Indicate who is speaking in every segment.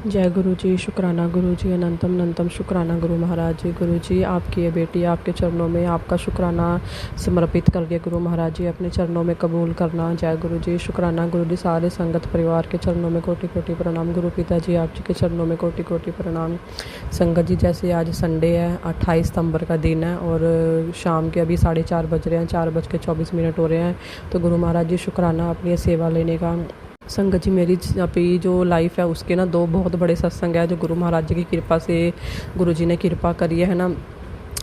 Speaker 1: जय गुरु जी, शुक्राना गुरु जी, अनंतम अनंतम शुक्राना गुरु महाराज जी। गुरु जी, आपकी ये बेटी आपके चरणों में आपका शुक्राना समर्पित कर दिया गुरु महाराज जी, अपने चरणों में कबूल करना। जय गुरु जी, शुक्राना गुरु जी। सारे संगत परिवार के चरणों में कोटि कोटि प्रणाम। गुरु पिता जी आप जी के चरणों में कोटि कोटि प्रणाम। संगत जी, जैसे आज संडे है, 28 सितंबर का दिन है और शाम के अभी 4:30 बज रहे हैं, 4:24 हो रहे हैं। तो गुरु महाराज जी, शुक्राना अपनी ये सेवा लेने का। संगत जी, मेरी अभी जो लाइफ है उसके ना 2 बहुत बड़े सत्संग है जो गुरु महाराज जी की कृपा से गुरु जी ने कृपा करी है ना।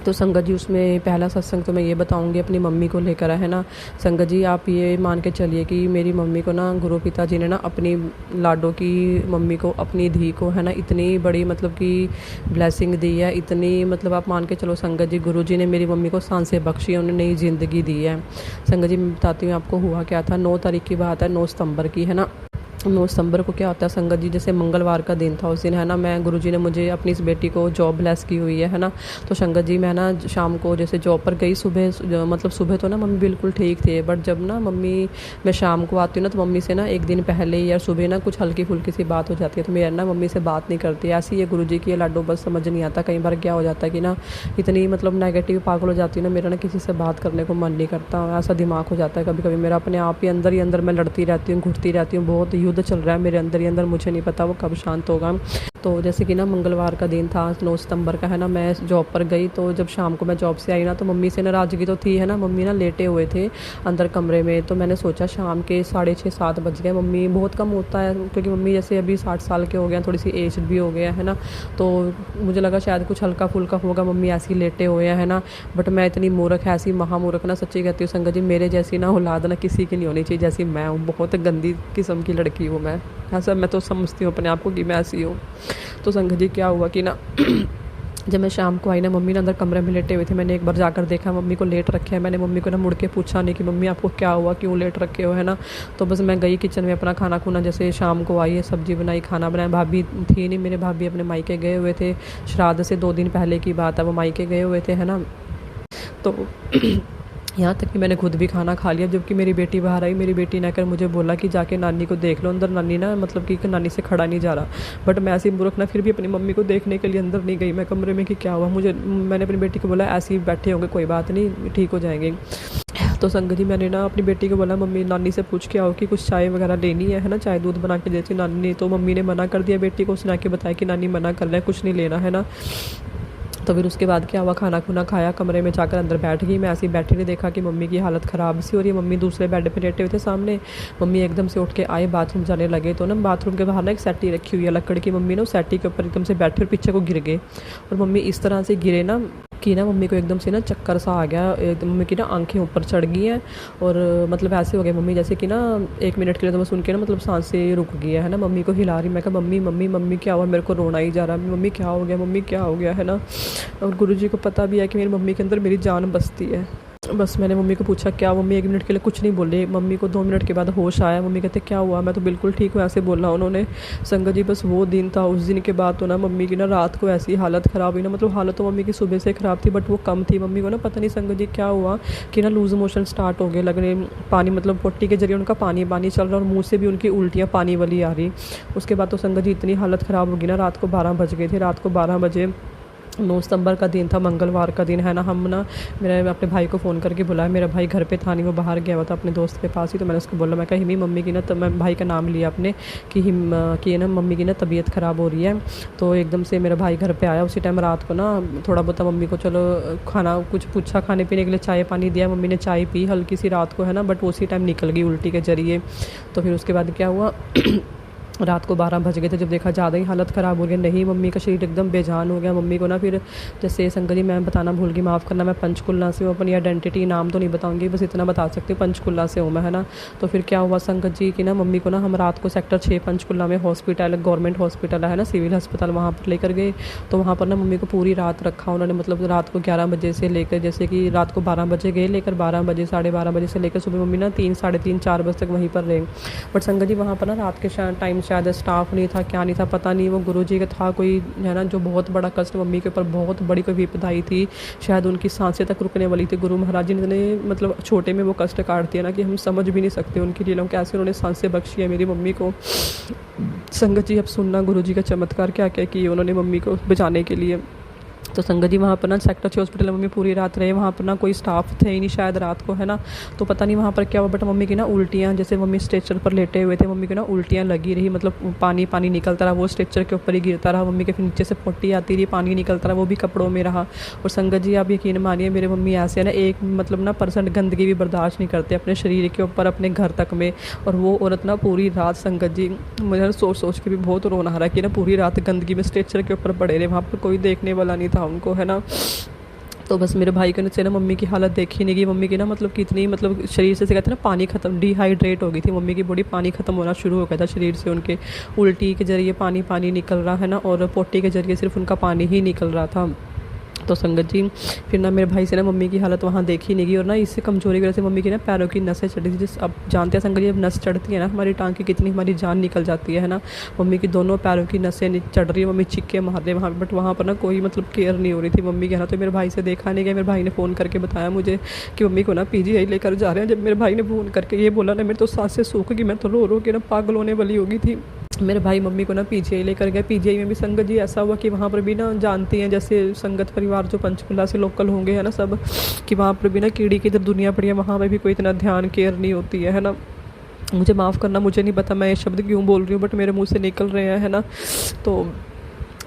Speaker 1: तो संगत जी, उसमें पहला सत्संग तो मैं ये बताऊंगी अपनी मम्मी को लेकर है ना। संगत जी, आप ये मान के चलिए कि मेरी मम्मी को ना गुरु पिता जी ने ना अपनी लाडो की मम्मी को, अपनी धी को है ना, इतनी बड़ी मतलब कि ब्लेसिंग दी है। इतनी मतलब आप मान के चलो संगत जी, गुरु जी ने मेरी मम्मी को सांसें बख्शी है, उन्हें नई ज़िंदगी दी है। संगत जी, मैं बताती हूँ आपको हुआ क्या था। 9 तारीख की बात है, 9 सितंबर की है ना। 9 सितंबर को क्या होता है संगत जी, जैसे मंगलवार का दिन था उस दिन है ना, मैं गुरुजी ने मुझे अपनी इस बेटी को जॉब ब्लेस की हुई है ना। तो संगत जी, मैं ना शाम को जैसे जॉब पर गई, सुबह मतलब सुबह तो ना मम्मी बिल्कुल ठीक थे, बट जब ना मम्मी, मैं शाम को आती हूँ ना तो मम्मी से ना एक दिन पहले या सुबह ना कुछ हल्की फुल्की सी बात हो जाती है, तो मेरा ना मम्मी से बात नहीं करती। ऐसी है गुरु जी की ये लाडो, बस समझ नहीं आता। कई बार क्या हो जाता है कि ना इतनी मतलब नेगेटिव पागल हो जाती है ना, मेरा ना किसी से बात करने को मन नहीं करता। ऐसा दिमाग हो जाता है कभी कभी मेरा, अपने आप ही अंदर मैं लड़ती रहती हूँ, घुटती रहती हूँ। बहुत युद्ध चल रहा है मेरे अंदर ही अंदर, मुझे नहीं पता वो कब शांत होगा। तो जैसे कि ना मंगलवार का दिन था, 9 सितंबर का है ना, मैं जॉब पर गई। तो जब शाम को मैं जॉब से आई ना, तो मम्मी से नाराज़गी तो थी है ना। मम्मी ना लेटे हुए थे अंदर कमरे में, तो मैंने सोचा शाम के 6:30-7 बज गए। मम्मी बहुत कम होता है क्योंकि मम्मी जैसे अभी 60 साल के हो गए हैं, थोड़ी सी एज भी हो गया है ना। तो मुझे लगा शायद कुछ हल्का फुल्का होगा, मम्मी ऐसी लेटे हुए हैं ना। बट मैं इतनी मूर्ख, ऐसी महामूर्ख ना, सच्ची कहती हूँ संगत जी, मेरे जैसी ना औलाद ना किसी की नहीं होनी चाहिए जैसी मैं हूँ। बहुत गंदी किस्म की लड़की हूँ मैं, ऐसा मैं तो समझती हूँ अपने आप को कि मैं ऐसी हूँ। तो संगत जी, क्या हुआ कि ना जब मैं शाम को आई ना, मम्मी ना अंदर कमरे में लेटे हुए थे। मैंने एक बार जाकर देखा मम्मी को लेट रखे हैं। मैंने मम्मी को ना मुड़ के पूछा नहीं कि मम्मी आपको क्या हुआ, क्यों लेट रखे हो है ना। तो बस मैं गई किचन में, अपना खाना खुना, जैसे शाम को आई है, सब्जी बनाई, खाना बनाया। भाभी थी नहीं, मेरे भाभी अपने मायके गए हुए थे, श्राद्ध से 2 दिन पहले की बात है, वो मायके गए हुए थे है ना। तो यहाँ तक कि मैंने खुद भी खाना खा लिया, जबकि मेरी बेटी बाहर आई। मेरी बेटी ने आकर मुझे बोला कि जाके नानी को देख लो अंदर। नानी ना मतलब कि नानी से खड़ा नहीं जा रहा। बट मैं ऐसी मूर्ख ना, फिर भी अपनी मम्मी को देखने के लिए अंदर नहीं गई मैं कमरे में कि क्या हुआ। मैंने अपनी बेटी को बोला ऐसे ही बैठे होंगे, कोई बात नहीं, ठीक हो जाएंगे। तो संगत जी, मैंने ना अपनी बेटी को बोला मम्मी नानी से पूछ के आओ कि कुछ चाय वगैरह लेनी है ना, चाय दूध बना के देती नानी ने। तो मम्मी ने मना कर दिया बेटी को, उसने आके बताया कि नानी मना कर रहा है, कुछ नहीं लेना है ना। तो फिर उसके बाद क्या हुआ, खाना खुना खाया, कमरे में जाकर अंदर बैठ गई। मैं ऐसे ही बैठी नहीं, देखा कि मम्मी की हालत ख़राब सी हो रही है। मम्मी दूसरे बेड पे लेटे हुए थे सामने। मम्मी एकदम से उठ के आए, बाथरूम जाने लगे। तो ना बाथरूम के बाहर ना एक सेटी रखी हुई है लकड़ की। मम्मी ना उस सेटी के ऊपर एकदम से बैठे और पीछे को गिर गए। और मम्मी इस तरह से गिरे ना कि ना मम्मी को एकदम से ना चक्कर सा आ गया। एकदम मम्मी की ना आंखें ऊपर चढ़ गई हैं और मतलब ऐसे हो गए मम्मी जैसे कि ना 1 मिनट के लिए तो बस उनके ना मतलब सांसें रुक गई है ना। मम्मी को हिला रही, मैं कहा मम्मी मम्मी मम्मी क्या हुआ, मेरे को रोना ही जा रहा है, मम्मी क्या हो गया, मम्मी क्या हो गया है ना। और गुरुजी को पता भी है कि मेरी मम्मी के अंदर मेरी जान बसती है। बस मैंने मम्मी को पूछा क्या, मम्मी 1 मिनट के लिए कुछ नहीं बोले। मम्मी को 2 मिनट के बाद होश आया। मम्मी कहते क्या हुआ, मैं तो बिल्कुल ठीक हूँ, ऐसे बोला उन्होंने। संगत जी, बस वो दिन था, उस दिन के बाद तो ना मम्मी की ना रात को ऐसी हालत ख़राब हुई ना, मतलब हालत तो मम्मी की सुबह से ख़राब थी बट वो कम थी। मम्मी को ना पता नहीं संगत जी क्या हुआ कि ना लूज़ मोशन स्टार्ट हो गए लगने, पानी मतलब पोटी के जरिए उनका पानी पानी चल रहा और मुँह से भी उनकी उल्टियाँ पानी वाली आ रही। उसके बाद तो संगत जी इतनी हालत ख़राब होगी ना, रात को 12 बज गए थे। रात को 12 बजे, 9 सितंबर का दिन था, मंगलवार का दिन है ना। हम ना, मैंने अपने भाई को फ़ोन करके बुलाया। मेरा भाई घर पे था नहीं, वो बाहर गया हुआ था अपने दोस्त के पास ही। तो मैंने उसको बोला, मैं कहा हिमी मम्मी की ना, तब मैं भाई का नाम लिया अपने कि ना मम्मी की ना तबीयत ख़राब हो रही है। तो एकदम से मेरा भाई घर पे आया। उसी टाइम रात को ना थोड़ा बहुत मम्मी को चलो खाना कुछ पूछा, खाने पीने के लिए चाय पानी दिया। मम्मी ने चाय पी हल्की सी रात को है ना, बट उसी टाइम निकल गई उल्टी के ज़रिए। तो फिर उसके बाद क्या हुआ रात को 12 बज गए थे, जब देखा ज़्यादा ही हालत ख़राब हो गई, नहीं मम्मी का शरीर एकदम बेजान हो गया। मम्मी को ना फिर जैसे संगत जी, मैं बताना भूल गई, माफ़ करना, मैं पंचकुला से हूँ। अपनी आइडेंटिटी नाम तो नहीं बताऊंगी, बस इतना बता सकती हूँ पंचकुला से हूँ मैं है ना। तो फिर क्या हुआ संगत जी कि ना मम्मी को ना हम रात को सेक्टर 6 पंचकुला में हॉस्पिटल, गवर्नमेंट हॉस्पिटल है ना, सिविल अस्पताल, वहाँ पर लेकर गए। तो वहाँ पर ना मम्मी को पूरी रात रखा उन्होंने, मतलब रात को 11 बजे से लेकर, जैसे कि रात को 12 बजे गए लेकर, 12 बजे 12:30 बजे से लेकर सुबह मम्मी ना 3 साढ़े 3 4 बजे तक वहीं पर रहे। बट संगत जी वहाँ पर ना रात के टाइम शायद स्टाफ नहीं था, क्या नहीं था पता नहीं, वो गुरुजी का था कोई है ना, जो बहुत बड़ा कष्ट मम्मी के ऊपर बहुत बड़ी कोई विपदा आई थी, शायद उनकी सांसें तक रुकने वाली थी। गुरु महाराज जी ने मतलब छोटे में वो कष्ट काट दिया ना कि हम समझ भी नहीं सकते उनकी लीलाओं, कैसे उन्होंने सांसें बख्शी है मेरी मम्मी को। संगत जी अब सुनना गुरु जी का चमत्कार क्या क्या किए उन्होंने मम्मी को बचाने के लिए। तो संगत जी वहाँ पर ना सेक्टर 6 हॉस्पिटल में मम्मी पूरी रात रहे, वहाँ पर ना कोई स्टाफ थे ही नहीं शायद रात को, है ना। तो पता नहीं वहाँ पर क्या हुआ, बट मम्मी की ना उल्टियाँ, जैसे मम्मी स्ट्रेचर पर लेटे हुए थे, मम्मी की ना उल्टियाँ लगी रही, मतलब पानी पानी निकलता रहा, वो स्ट्रेचर के ऊपर ही गिरता रहा, मम्मी के फिर नीचे से पोटी आती रही, पानी निकलता रहा, वो भी कपड़ों में रहा। और संगत जी आप यकीन मानिए मेरे मम्मी ऐसे है ना, एक मतलब ना % गंदगी भी बर्दाश्त नहीं करते अपने शरीर के ऊपर, अपने घर तक में। और वो औरत ना पूरी रात, संगत जी मुझे सोच सोच के भी बहुत रोना आ रहा है कि ना पूरी रात गंदगी में स्ट्रेचर के ऊपर पड़े रहे, वहाँ पर कोई देखने वाला नहीं था उनको, है ना। तो बस मेरे भाई के से ना मम्मी की हालत देखी नहीं गई, मम्मी की ना मतलब कितनी मतलब शरीर से कहते हैं ना पानी खत्म, डिहाइड्रेट हो गई थी मम्मी की बॉडी, पानी खत्म होना शुरू हो गया था शरीर से उनके, उल्टी के जरिए पानी पानी निकल रहा है ना, और पोटी के जरिए सिर्फ उनका पानी ही निकल रहा था। तो संगत जी फिर ना मेरे भाई से ना मम्मी की हालत वहाँ देखी नहीं गई, और ना इससे कमजोरी की वजह से मम्मी की ना पैरों की नसें चढ़ी थी। जिस अब जानते हैं संगत जी, अब नस चढ़ती है ना हमारी टांग की कितनी हमारी जान निकल जाती है ना। मम्मी की दोनों पैरों की नसें चढ़ रही है, मम्मी चिक्के मार रहे वहाँ, बट वहाँ पर ना कोई मतलब केयर नहीं हो रही थी मम्मी के, है ना। तो मेरे भाई से देखा नहीं गया, मेरे भाई ने फ़ोन करके बताया मुझे कि मम्मी को ना PGI लेकर जा रहे हैं। जब मेरे भाई ने फ़ोन करके ये बोला ना, मेरे तो सांसें सूख गई, मैं तो रो रो के ना पागल होने वाली होगी थी। मेरे भाई मम्मी को ना PGI लेकर गए। PGI में भी संगत जी ऐसा हुआ कि वहाँ पर भी ना जानती हैं जैसे संगत परिवार जो पंचकुला से लोकल होंगे है ना सब, कि वहाँ पर भी ना कीड़ी की इधर दुनिया पड़ी है, वहाँ पर भी कोई इतना ध्यान केयर नहीं होती है ना। मुझे माफ़ करना, मुझे नहीं पता मैं ये शब्द क्यों बोल रही हूँ, बट मेरे मुंह से निकल रहे हैं, है ना। तो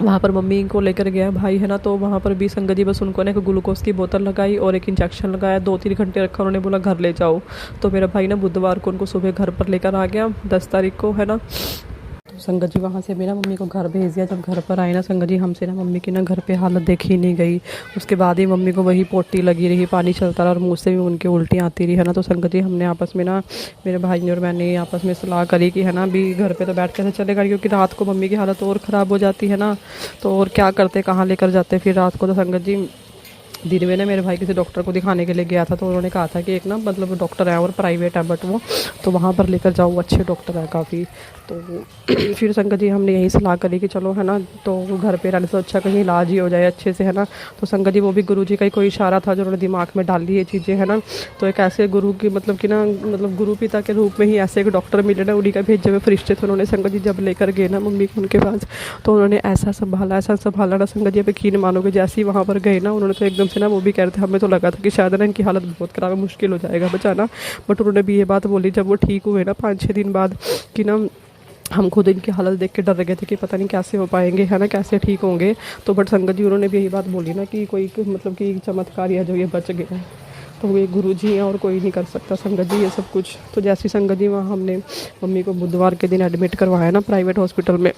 Speaker 1: वहाँ पर मम्मी को लेकर गया भाई, है ना। तो वहाँ पर भी संगत जी बस उनको ना एक ग्लूकोज की बोतल लगाई और एक इंजेक्शन लगाया, 2-3 घंटे रखा, उन्होंने बोला घर ले जाओ। तो मेरा भाई ना बुधवार को उनको सुबह घर पर लेकर आ गया, 10 तारीख को, है ना। तो संगत जी वहाँ से मेरा मम्मी को घर भेज दिया। जब घर पर आए ना संगत जी, हमसे ना मम्मी की ना घर पे हालत देखी नहीं गई। उसके बाद ही मम्मी को वही पोटी लगी रही, पानी चलता रहा और मुँह से भी उनकी उल्टियाँ आती रही, है ना। तो संगत जी हमने आपस में ना, मेरे भाई और मैंने आपस में सलाह करी कि है ना अभी घर पे तो बैठ कैसे चलेगा, क्योंकि रात को मम्मी की हालत और ख़राब हो जाती है ना। तो और क्या करते, कहाँ लेकर जाते फिर रात को। तो संगत जी दिन में ना मेरे भाई किसी डॉक्टर को दिखाने के लिए गया था, तो उन्होंने कहा था कि एक ना मतलब डॉक्टर है और प्राइवेट है, बट वो तो वहाँ पर लेकर जाओ, वो अच्छे डॉक्टर है काफ़ी। तो फिर संगत जी हमने यही सलाह करी कि चलो है ना, तो घर पे रहने से अच्छा कहीं इलाज ही हो जाए अच्छे से, है ना। तो संगत जी वो भी गुरुजी का ही कोई इशारा था जो उन्होंने दिमाग में डाली ये चीज़ें, है ना। तो एक ऐसे गुरु की मतलब कि ना मतलब गुरु पिता के रूप में ही ऐसे एक डॉक्टर मिले ना, उन्हीं का भेजे हुए फरिश्ते थे। उन्होंने संगत जी जब लेकर गए ना मम्मी को उनके पास, तो उन्होंने ऐसा संभाला ना संगत जी, अब यकीन मानोगे जैसे ही वहाँ पर गए ना, उन्होंने तो एकदम से ना, वो भी कह रहे थे हमें तो लगा था कि शायद ना इनकी हालत बहुत ख़राब है, मुश्किल हो जाएगा बचाना। बट उन्होंने भी ये बात बोली जब वो ठीक हुए ना 5-6 दिन बाद, कि ना हम खुद इनकी हालत देख के डर गए थे कि पता नहीं कैसे हो पाएंगे, है ना, कैसे ठीक होंगे। तो बट संगत जी उन्होंने भी यही बात बोली ना कि कोई मतलब कि चमत्कार है जो ये बच गया, तो ये गुरु जी हैं और कोई नहीं कर सकता संगत जी ये सब कुछ। तो जैसी संगत जी वहाँ हमने मम्मी को बुधवार के दिन एडमिट करवाया ना प्राइवेट हॉस्पिटल में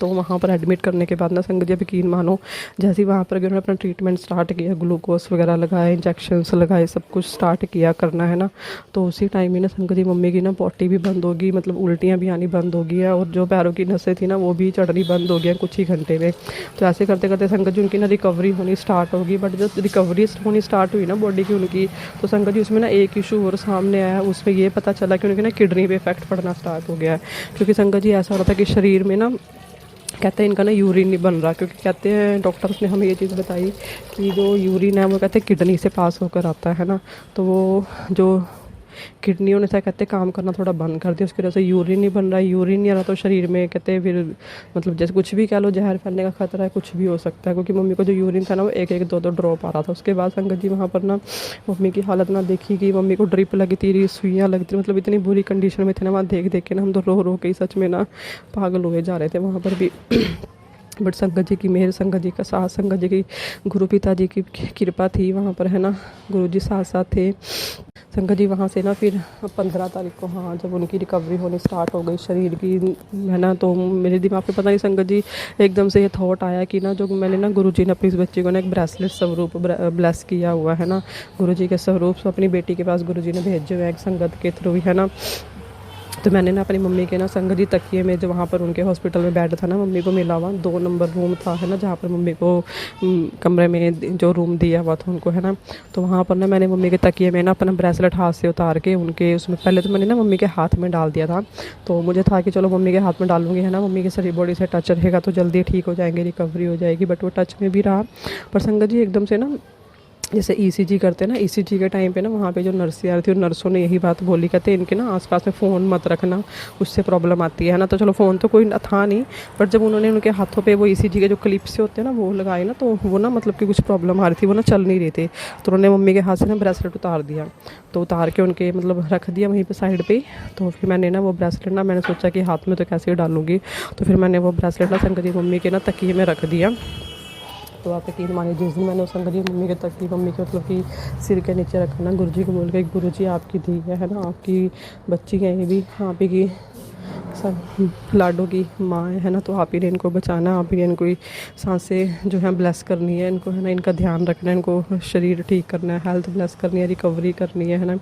Speaker 1: तो वहाँ पर एडमिट करने के बाद ना संगत जी यकीन मानो, जैसे ही वहाँ पर उन्होंने अपना ट्रीटमेंट स्टार्ट किया, ग्लूकोज वगैरह लगाए, इंजेक्शन्स लगाए, सब कुछ स्टार्ट किया करना, है ना। तो उसी टाइम ही ना संगत जी मम्मी की ना पोटी भी बंद होगी, मतलब उल्टियाँ भी आनी बंद हो गई है, और जो पैरों की नसें थी ना वो भी चढ़नी बंद हो गई कुछ ही घंटे में। तो ऐसे करते करते संगत जी उनकी ना रिकवरी होनी स्टार्ट होगी। बट जब रिकवरी होनी स्टार्ट हुई ना बॉडी की उनकी, तो संगत जी उसमें ना एक इशू और सामने आया, उसमें ये पता चला कि उनकी ना किडनी पे इफेक्ट पड़ना स्टार्ट हो गया है। क्योंकि संगत जी ऐसा हो रहा था कि शरीर में ना कहते हैं इनका ना यूरिन नहीं बन रहा, क्योंकि कहते हैं डॉक्टर्स ने हमें ये चीज़ बताई कि जो यूरिन है वो कहते हैं किडनी से पास होकर आता है ना। तो वो जो किडनियों ने कहते हैं काम करना थोड़ा बंद कर दिया, उसकी वजह से यूरिन नहीं बन रहा है, यूरिन नहीं आ रहा, तो शरीर में कहते हैं फिर मतलब जैसे कुछ भी कह लो, जहर फैलने का खतरा है, कुछ भी हो सकता है। क्योंकि मम्मी को जो यूरिन था ना वो 1-1, 2-2 ड्रॉप आ रहा था। उसके बाद संगत जी वहाँ पर ना मम्मी की हालत ना देखी गई, मम्मी को ड्रिप लगी थी, सुइयाँ लगती थी, मतलब इतनी बुरी कंडीशन में थे ना, वहाँ देख देख के ना हम तो रो रो के सच में ना पागल हुए जा रहे थे वहाँ पर भी। बट संगत जी की मेहर, संगत जी का साथ, संगत जी की गुरु पिताजी की कृपा थी वहाँ पर, है ना। गुरु जी साथ साथ थे। संगत जी वहाँ से ना फिर 15 तारीख को, हाँ, जब उनकी रिकवरी होनी स्टार्ट हो गई शरीर की, है ना, तो मेरे दिमाग में पता नहीं संगत जी एकदम से ये थॉट आया कि ना जो मैंने ना गुरु जी ने अपनी इस बच्ची को ना एक ब्रेसलेट स्वरूप ब्लेस किया हुआ है ना, गुरु जी के स्वरूप अपनी बेटी के पास गुरु जी ने भेजे हुए एक संगत के थ्रू, है ना। तो मैंने ना अपनी मम्मी के ना संगत जी तकिए में, जो वहाँ पर उनके हॉस्पिटल में बेड था ना मम्मी को मिला हुआ, 2 नंबर रूम था है ना, जहाँ पर मम्मी को कमरे में जो रूम दिया हुआ था उनको है ना, तो वहाँ पर ना मैंने मम्मी के तकिए में ना अपना ब्रेसलेट हाथ से उतार के उनके उसमें, पहले तो मैंने ना मम्मी के हाथ में डाल दिया था। तो मुझे था कि चलो मम्मी के हाथ में डालूंगी है ना, मम्मी के शरीर बॉडी से टच रहेगा तो जल्दी ठीक हो जाएंगे, रिकवरी हो जाएगी, बट वो टच में भी रहा। पर संगत जी एकदम से ना, जैसे ईसीजी करते हैं ना, ईसीजी के टाइम पे ना वहाँ पे जो नर्सें आ रही थी, और नर्सों ने यही बात बोली, कहते इनके ना आसपास में फ़ोन मत रखना, उससे प्रॉब्लम आती है ना। तो चलो फ़ोन तो कोई था नहीं, बट जब उन्होंने उनके हाथों पे वो ईसीजी के जो क्लिप्स से होते हैं ना वो लगाए ना, तो वो ना मतलब कि कुछ प्रॉब्लम आ रही थी, वो ना चल नहीं रहे थे। तो उन्होंने मम्मी के हाथ से ना ब्रेसलेट उतार दिया, तो उतार के उनके मतलब रख दिया वहीं पर साइड पर। तो फिर मैंने ना वो ब्रेसलेट ना, मैंने सोचा कि हाथ में तो कैसे डालूंगी, तो फिर मैंने वो ब्रेसलेट ना संगत जी मम्मी के ना तकिए में रख दिया। तो आप यकीन मानिए, जिस दिन मैंने उस संगत जी मम्मी के तकिए, मम्मी के मतलब कि सिर के नीचे रखा ना, गुरुजी को बोल के, गुरुजी आपकी धी है ना, आपकी बच्ची है ये भी, आप ही की सब लाडो की माँ है ना, तो आप ही ने इनको बचाना, आप ही ने इनको सांसें जो है ब्लेस करनी है, इनको है ना, इनका ध्यान रखना है, इनको शरीर ठीक करना है, हेल्थ ब्लेस करनी है, रिकवरी करनी है ना।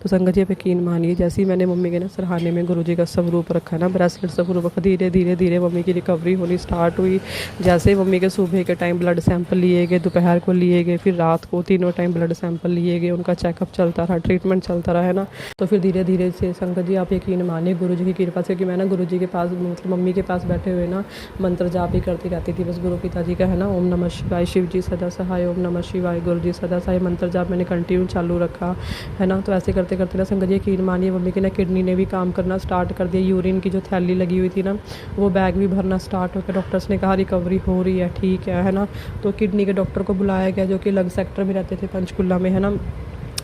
Speaker 1: तो संगत जी आप यकीन मानिए, जैसे ही मैंने मम्मी के ना सरहाने में गुरुजी का स्वरूप रखा ना, ब्रेसलेट स्वरूप रखा, धीरे धीरे धीरे मम्मी की रिकवरी होनी स्टार्ट हुई। जैसे मम्मी के सुबह के टाइम ब्लड सैंपल लिए गए, दोपहर को लिए गए, फिर रात को, तीनों टाइम ब्लड सैंपल लिए गए, उनका चेकअप चलता रहा, ट्रीटमेंट चलता रहा है ना। तो फिर धीरे धीरे से संगत जी आप यकीन मानिए गुरुजी की कृपा से, कि मैं ना गुरुजी के पास मतलब मम्मी के पास बैठे हुए ना मंत्र जाप ही करती रहती थी बस, गुरु पिताजी का है ना, ओम नमः शिवाय, शिव जी सदा सहाय, ओम नमः शिवाय, गुरु जी सदा सहाय, मंत्र जाप मैंने कंटिन्यू चालू रखा है ना। तो ऐसे करते करते ना संगत जी यकीन मानिए मम्मी की ना किडनी ने भी काम करना स्टार्ट कर दिया, यूरिन की जो थैली लगी हुई थी ना वो बैग भी भरना स्टार्ट हो गया, डॉक्टर्स ने कहा रिकवरी हो रही है, ठीक है ना। तो किडनी के डॉक्टर को बुलाया गया, जो कि लंग सेक्टर में रहते थे पंचकुला में है ना,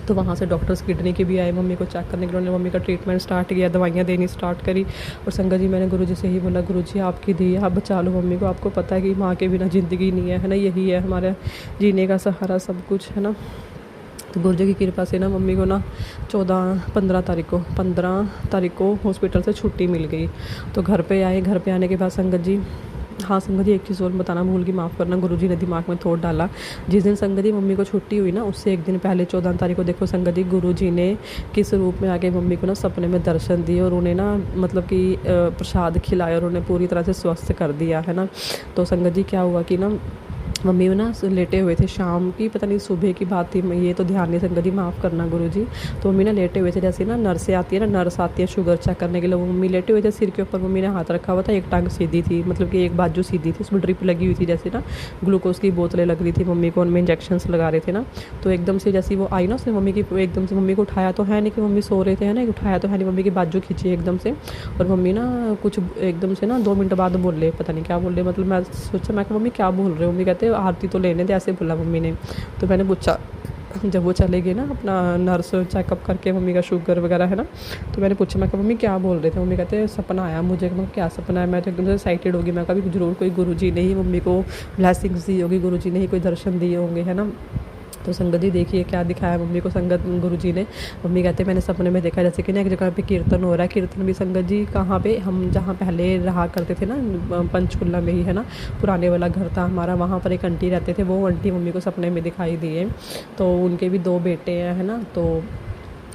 Speaker 1: तो वहाँ से डॉक्टर्स किडनी के भी आए मम्मी को चेक करने के लिए, उन्होंने मम्मी का ट्रीटमेंट स्टार्ट किया, दवाइयाँ देनी स्टार्ट करी। और संगत जी मैंने गुरुजी से ही बोला, गुरुजी आपकी दी, आप बचा लो मम्मी को, आपको पता है कि माँ के बिना ज़िंदगी नहीं है ना, यही है हमारा जीने का सहारा सब कुछ है ना। तो गुरुजी की कृपा से ना मम्मी को ना 15 तारीख को हॉस्पिटल से छुट्टी मिल गई। तो घर पे आए, घर पे आने के बाद संगत जी, हाँ संगत जी एक चीज़ और बताना भूल गई, माफ़ करना, गुरुजी ने दिमाग में थोड़ा डाला। जिस दिन संगत जी मम्मी को छुट्टी हुई ना, उससे एक दिन पहले 14 तारीख को देखो संगत जी गुरुजी ने किस रूप में आके मम्मी को ना सपने में दर्शन दिए, और उन्हें ना मतलब कि प्रसाद खिलाया, और उन्हें पूरी तरह से स्वस्थ कर दिया है ना। तो संगत जी क्या हुआ कि ना मम्मी ना लेटे हुए थे, शाम की पता नहीं सुबह की बात थी, ये तो ध्यान नहीं संगत जी, माफ़ करना गुरुजी। तो मम्मी ना लेटे हुए थे, जैसे ना नर्स आती है ना, नर्स आती है शुगर चेक करने के लिए, वो मम्मी लेटे हुए थे, सिर के ऊपर मम्मी ने हाथ रखा हुआ था, एक टांग सीधी थी, मतलब कि एक बाजू सीधी थी, उसमें ड्रिप लगी हुई थी, जैसे ना ग्लूकोज की बोतलें लग रही थी मम्मी को, उनमें इंजेक्शन लगा रहे थे ना। तो एकदम से जैसे वो आई ना, उसने मम्मी की एकदम से मम्मी को उठाया तो है नहीं कि मम्मी सो रहे थे है ना, उठाया तो है नहीं, मम्मी की बाजू खींची एकदम से, और मम्मी ना कुछ एकदम से ना 2 मिनट बाद बोले, पता नहीं क्या बोल रहे, मतलब मैं सोचा, मैं मम्मी क्या बोल रहे हो, मम्मी कहते आरती तो लेने, ऐसे बोला मम्मी ने। तो मैंने पूछा, जब वो चले गए ना अपना नर्स चेकअप करके मम्मी का शुगर वगैरह है ना, तो मैंने पूछा, मैं कहा मम्मी क्या बोल रहे थे, मम्मी कहते सपना आया मुझे, मैं क्या सपना है, मैं तो एकदम से एक्साइटेड होगी, मैं कभी जरूर कोई गुरुजी ने ही मम्मी को ब्लेसिंग्स दी होगी, गुरुजी ने ही कोई दर्शन दिए होंगे है ना। तो संगत जी देखिए क्या दिखाया मम्मी को संगत गुरुजी ने। मम्मी कहते मैंने सपने में देखा जैसे कि ना एक जगह पे कीर्तन हो रहा है, कीर्तन भी संगत जी कहाँ पे, हम जहाँ पहले रहा करते थे ना पंचकुला में ही है ना, पुराने वाला घर था हमारा, वहाँ पर एक आंटी रहते थे, वो आंटी मम्मी को सपने में दिखाई दिए। तो उनके भी 2 बेटे हैं है ना, तो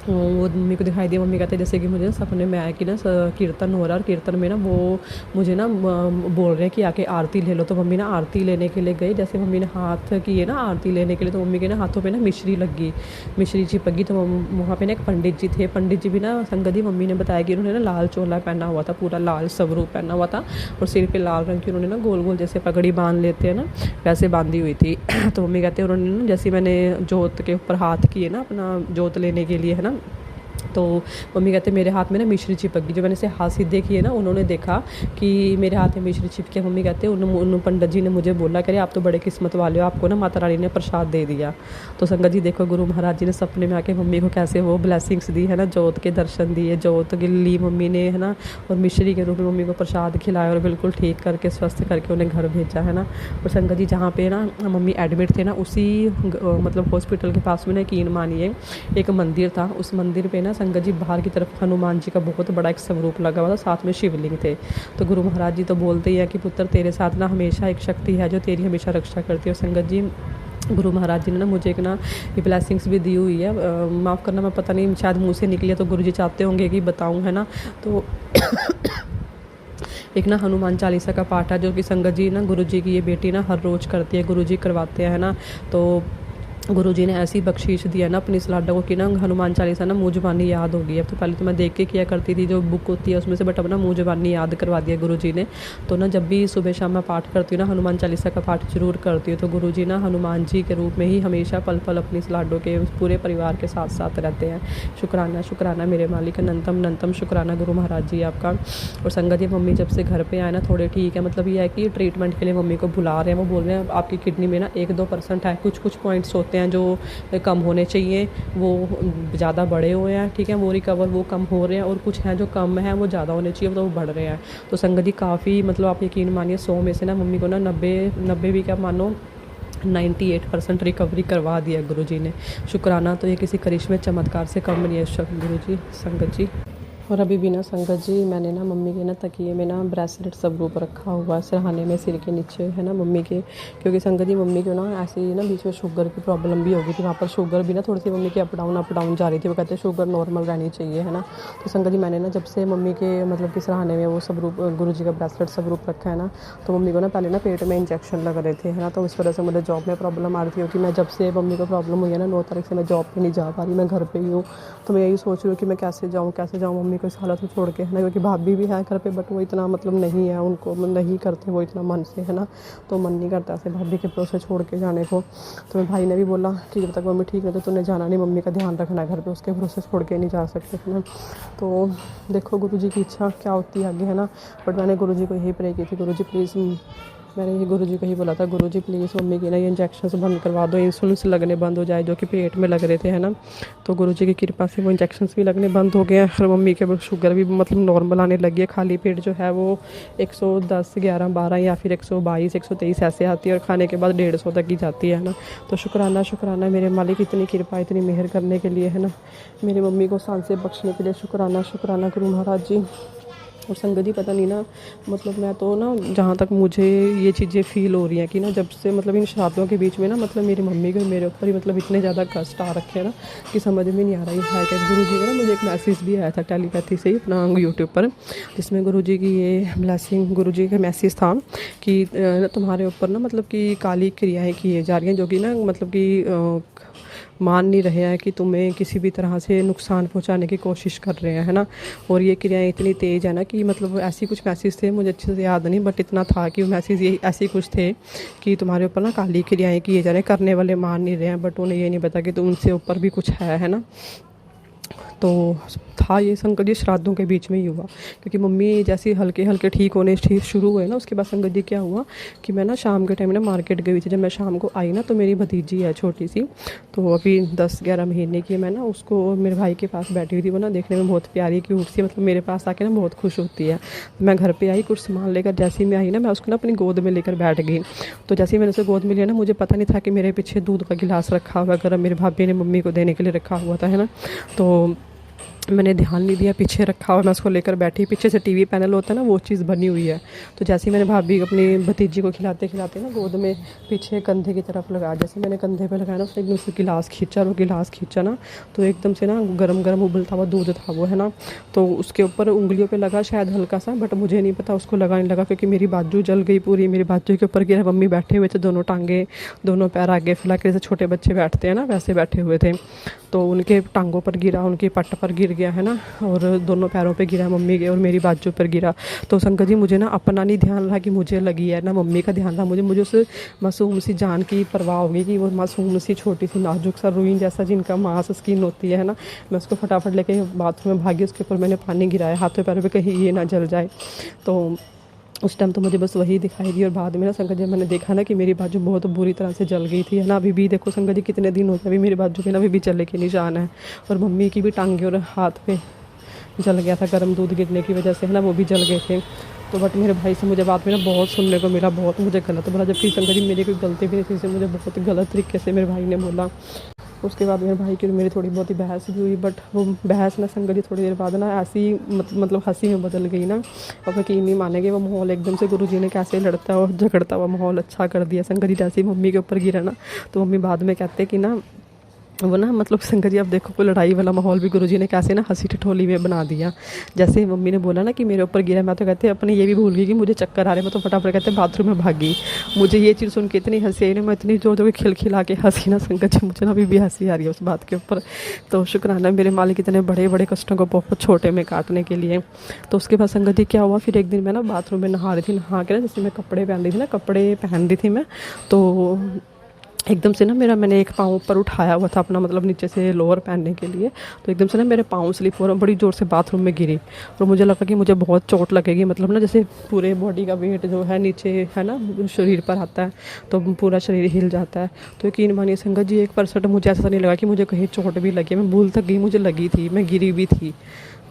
Speaker 1: वो मम्मी को दिखाई दिया। मम्मी कहते जैसे कि मुझे सपने में आया कि ना कीर्तन हो रहा है, और कीर्तन में ना वो मुझे ना बोल रहे हैं कि आके आरती ले लो। तो मम्मी ना आरती लेने के लिए गई, जैसे मम्मी ने हाथ किए ना आरती लेने के लिए, तो मम्मी के ना हाथों पे ना मिश्री लगी, मिश्री चिपक गई। तो वहाँ पे ना एक पंडित जी थे, पंडित जी भी ना संगत जी मम्मी ने बताया कि उन्होंने ना लाल चोला पहना हुआ था, पूरा लाल स्वरूप पहना हुआ था, और सिर पे लाल रंग की उन्होंने ना गोल गोल जैसे पगड़ी बांध लेते हैं ना वैसे बांधी हुई थी। तो मम्मी कहते हैं उन्होंने ना जैसे मैंने जोत के ऊपर हाथ किए ना अपना जोत लेने के लिए है ना, तो मम्मी कहते मेरे हाथ में ना मिश्री चिपक गई, जो मैंने से हाथ सीधे किए ना, उन्होंने देखा कि मेरे हाथ में मिश्री चिपके। मम्मी कहते उन पंडित जी ने मुझे बोला करे आप तो बड़े किस्मत वाले हो, आपको ना माता रानी ने प्रसाद दे दिया। तो संगत जी देखो गुरु महाराज जी ने सपने में आके मम्मी को कैसे वो ब्लेसिंग्स दी है ना, जोत के दर्शन दिए, जोत ली मम्मी ने है ना, और मिश्री के रूप में मम्मी को प्रसाद खिलाया, और बिल्कुल ठीक करके स्वस्थ करके उन्हें घर भेजा है ना। और संगत जी जहाँ पे ना मम्मी एडमिट थे ना, उसी मतलब हॉस्पिटल के पास में ना यकीन मानिए एक मंदिर था, उस मंदिर पे ना संगत जी बाहर की तरफ हनुमान जी का बहुत बड़ा एक स्वरूप लगा हुआ था, साथ में शिवलिंग थे। तो गुरु महाराज जी तो बोलते ही हैं कि पुत्र तेरे साथ ना हमेशा एक शक्ति है जो तेरी हमेशा रक्षा करती है। और संगत जी गुरु महाराज जी ने ना मुझे एक ना ये ब्लेसिंग्स भी दी हुई है। माफ़ करना, मैं पता नहीं शायद मुँह से निकली है तो गुरु जी चाहते होंगे कि बताऊँ, है ना। तो एक ना हनुमान चालीसा का पाठ है जो कि संगत जी ना गुरु जी की ये बेटी ना हर रोज़ करती है, गुरु जी करवाते हैं ना। तो गुरुजी ने ऐसी बख्शीश दिया ना अपनी इस लाडो को कि ना हनुमान चालीसा ना मुँह ज़ुबानी याद हो गई। अब तो पहले तो मैं देख के किया करती थी जो बुक होती है उसमें से, बट अब ना मुँह ज़ुबानी याद करवा दिया गुरुजी ने। तो ना जब भी सुबह शाम मैं पाठ करती हूँ ना, हनुमान चालीसा का पाठ जरूर करती हूँ। तो गुरुजी ना हनुमान जी के रूप में ही हमेशा पल पल अपनी इस लाडो के पूरे परिवार के साथ साथ रहते हैं। शुक्राना शुक्राना मेरे मालिक, अनंतम अनंतम शुक्राना गुरु महाराज जी आपका। और संगत जी मम्मी जब से घर पे आए ना थोड़े ठीक है, मतलब ये है कि ट्रीटमेंट के लिए मम्मी को बुला रहे हैं। वो बोल रहे हैं आपकी किडनी में ना 1-2% है, कुछ पॉइंट्स होते हैं जो कम होने चाहिए, वो ज़्यादा बड़े हुए हैं, ठीक है, वो रिकवर वो कम हो रहे हैं, और कुछ हैं जो कम हैं वो ज़्यादा होने चाहिए तो वो बढ़ रहे हैं। तो संगत जी काफ़ी, मतलब आप यकीन मानिए 100 में से ना मम्मी को ना 90 भी क्या मानो 98% रिकवरी करवा दिया गुरु जी ने। शुक्राना, तो ये किसी करिश्मे चमत्कार से कम नहीं है गुरु जी, संगत जी। और अभी भी ना संगत जी मैंने ना मम्मी के ना तकिए में ना ब्रेसलेट सब रूप रखा हुआ है सिरहाने में, सिर के नीचे, है ना मम्मी के। क्योंकि संगत जी मम्मी को ना ऐसे ही ना बीच में शुगर की प्रॉब्लम भी हो गई थी, वहाँ पर शुगर भी ना थोड़ी सी मम्मी की अप डाउन जा रही थी। वो कहते हैं शुगर नॉर्मल रहनी चाहिए, है ना। तो संगत जी मैंने ना जब से मम्मी के मतलब कि सिरहाने में वो सब रूप गुरु जी का ब्रेसलेट सब रूप रखा है ना, तो मम्मी को ना पहले ना पेट में इंजेक्शन लग रहे थे, है ना। तो इस वजह से मुझे जॉब में प्रॉब्लम आ रही थी, क्योंकि मैं जब से मम्मी को प्रॉब्लम हुई है ना 9 तारीख से मैं जॉब पर नहीं जा पा रही, मैं घर पर ही हूँ। तो मैं यही सोच रही हूँ कि मैं कैसे जाऊँ मम्मी को इस हालत में छोड़ के, है ना। क्योंकि भाभी भी है घर पे, बट वो इतना मतलब नहीं है, उनको नहीं करते वो इतना मन से, है ना। तो मन नहीं करता ऐसे भाभी के भरोसे छोड़ के जाने को। तो मेरे भाई ने भी बोला कि जब तक मम्मी ठीक नहीं तो तूने जाना नहीं, मम्मी का ध्यान रखना है घर पे, उसके भरोसे छोड़ के नहीं जा सकते, है ना। तो देखो गुरु जी की इच्छा क्या होती है आगे, है ना। बट मैंने गुरु जी को यही प्रे की थी, गुरु जी प्लीज़, मैंने ये गुरु जी को ही बोला था, गुरु जी प्लीज़ मम्मी की ना ये इंजेक्शन बंद करवा दो, इंसुलिन से लगने बंद हो जाए जो कि पेट में लग रहे थे, है ना। तो गुरु जी की कृपा से वो इंजेक्शन भी लगने बंद हो गए हैं, और मम्मी के शुगर भी मतलब नॉर्मल आने लगी है। खाली पेट जो है वो 110, 11, 12 या फिर 122, 123 ऐसे आती है, और खाने के बाद 150 तक ही जाती है ना। तो शुक्राना शुक्राना मेरे मालिक, इतनी कृपा इतनी मेहर करने के लिए, है ना। मेरी मम्मी को सांस से बख्शने के लिए शुक्राना शुक्राना गुरु महाराज जी। और संगत जी पता नहीं ना, मतलब मैं तो ना जहाँ तक मुझे ये चीज़ें फ़ील हो रही हैं कि ना जब से मतलब इन श्राद्धों के बीच में ना मतलब मेरी मम्मी के मेरे ऊपर ही मतलब इतने ज़्यादा कष्ट आ रखे हैं ना कि समझ में नहीं आ रहा है क्या। गुरु जी का ना मुझे एक मैसेज भी आया था टेलीपैथी से ही अपना यूट्यूब पर, जिसमें गुरु जी की ये ब्लेसिंग, गुरु जी का मैसेज था कि तुम्हारे ऊपर ना मतलब कि काली क्रियाएँ की जा रही हैं, जो कि ना मतलब कि मान नहीं रहे हैं कि तुम्हें किसी भी तरह से नुकसान पहुंचाने की कोशिश कर रहे हैं, है ना। और ये क्रियाएं इतनी तेज़ है ना कि मतलब ऐसी कुछ मैसेज थे, मुझे अच्छे से याद नहीं, बट इतना था कि वो मैसेज ये ऐसे कुछ थे कि तुम्हारे ऊपर ना काली क्रियाएं किए जा रहे हैं, करने वाले मान नहीं रहे हैं, बट उन्हें ये नहीं पता कि तुम उनसे ऊपर भी कुछ है ना। तो था ये संकट जी श्राद्धों के बीच में ही हुआ, क्योंकि मम्मी जैसे हल्के हल्के ठीक होने शुरू हुए ना, उसके बाद संगत जी क्या हुआ कि मैं ना शाम के टाइम ना मार्केट गई थी। जब मैं शाम को आई ना तो मेरी भतीजी है छोटी सी, तो अभी 10-11 महीने की, मैं ना उसको मेरे भाई के पास बैठी हुई थी। वो ना देखने में बहुत प्यारी क्यूट सी, मतलब मेरे पास आके ना बहुत खुश होती है। मैं घर पर आई, कुछ सामान लेकर जैसे ही मैं आई ना, मैं उसको ना अपनी गोद में लेकर बैठ गई। तो जैसे ही मैंने उसे गोद में लिया ना, मुझे पता नहीं था कि मेरे पीछे दूध का गिलास रखा हुआ गर्म, मेरी भाभी ने मम्मी को देने के लिए रखा हुआ था, है ना। तो मैंने ध्यान नहीं दिया, पीछे रखा हुआ, मैं उसको लेकर बैठी, पीछे से टीवी पैनल होता है ना वो चीज़ बनी हुई है। तो जैसे ही मैंने भाभी अपनी भतीजी को खिलाते खिलाते ना गोद में पीछे कंधे की तरफ लगाया, जैसे मैंने कंधे पे लगाया ना, उसने एकदम से गिलास खींचा, और वो गिलास खींचा ना तो एकदम से ना गरम गरम उबलता हुआ दूध था वो, है ना। तो उसके ऊपर उंगलियों पर लगा शायद हल्का सा, बट मुझे नहीं पता उसको लगा नहीं लगा, क्योंकि मेरी बाजू जल गई पूरी, मेरी बाजू के ऊपर गिरा। मम्मी बैठे हुए थे, दोनों टांगे दोनों पैर आगे फैला के, जैसे छोटे बच्चे बैठते हैं ना वैसे बैठे हुए थे। तो उनके टांगों पर गिरा, उनकी पट्ट पर गिर गया, है ना, और दोनों पैरों पे गिरा मम्मी के, और मेरी बाजू पर गिरा। तो संगत जी मुझे ना अपना नहीं ध्यान रहा कि मुझे लगी है ना, मम्मी का ध्यान था। मुझे उस मासूम सी जान की परवाह होगी कि वो मासूम सी छोटी सी नाजुक सा रुई जैसा जिनका मांस स्किन होती है ना। मैं उसको फटाफट लेके बाथरूम में भागी, उसके ऊपर मैंने पानी गिराया हाथों पैरों पे, कहीं ये ना जल जाए। तो उस टाइम तो मुझे बस वही दिखाई दी। और बाद में ना संगत जी मैंने देखा ना कि मेरी बाजू बहुत बुरी तरह से जल गई थी, है ना। अभी भी देखो संगत जी कितने दिन हो गए, अभी मेरी बाजू पे ना अभी भी जले के निशान है। और मम्मी की भी टांगे और हाथ पे जल गया था, गर्म दूध गिरने की वजह से, है ना, वो भी जल गए थे। तो बट मेरे भाई से मुझे बात में ना बहुत सुनने को मिला, बहुत मुझे गलत बोला, जबकि संगत जी मेरी कोई गलती भी नहीं थी, इसे मुझे बहुत गलत तरीके से मेरे भाई ने बोला। उसके बाद मेरे भाई की और मेरी थोड़ी बहुत ही बहस भी हुई, बट वो बहस ना संगत जी थोड़ी देर बाद ना ऐसी मतलब हंसी में बदल गई ना, और यकीन नहीं मानेंगे वो माहौल एकदम से गुरुजी ने कैसे लड़ता और झगड़ता हुआ माहौल अच्छा कर दिया। संगत जी जैसे ही मम्मी के ऊपर गिरा ना, तो मम्मी बाद में कहते कि ना वो ना मतलब संगत जी अब देखो कोई लड़ाई वाला माहौल भी गुरुजी ने कैसे ना हंसी ठिठोली में बना दिया। जैसे ही मम्मी ने बोला ना कि मेरे ऊपर गिरा, मैं तो कहते अपने ये भी भूल गई कि मुझे चक्कर आ रहे, मैं तो फटाफट कहते बाथरूम में भागी। मुझे ये चीज़ सुन के इतनी हंसी आई ना, मैं इतनी जोर जोर के खिलखिला के हंसी ना संगत जी, मुझे ना अभी भी हंसी आ रही है उस बात के ऊपर। तो शुक्राना मेरे मालिक इतने बड़े बड़े कष्टों को बहुत छोटे में काटने के लिए। तो उसके बाद संगत जी क्या हुआ, फिर एक दिन मैं ना बाथरूम में नहा रही थी, नहा के ना जैसे मैं कपड़े पहन रही थी ना, कपड़े पहन रही थी मैं, तो एकदम से ना मैंने एक पाँव ऊपर उठाया हुआ था अपना, मतलब नीचे से लोअर पहनने के लिए, तो एकदम से ना मेरे पाँव स्लिप हो रहा, बड़ी ज़ोर से बाथरूम में गिरी और मुझे लगा कि मुझे बहुत चोट लगेगी, मतलब ना जैसे पूरे बॉडी का वेट जो है नीचे है ना शरीर पर आता है, तो पूरा शरीर हिल जाता है। तो यकीन मानिए संगत जी 1% मुझे ऐसा नहीं लगा कि मुझे कहीं चोट भी लगी, मैं भूल तक गई मुझे लगी थी, मैं गिरी भी थी।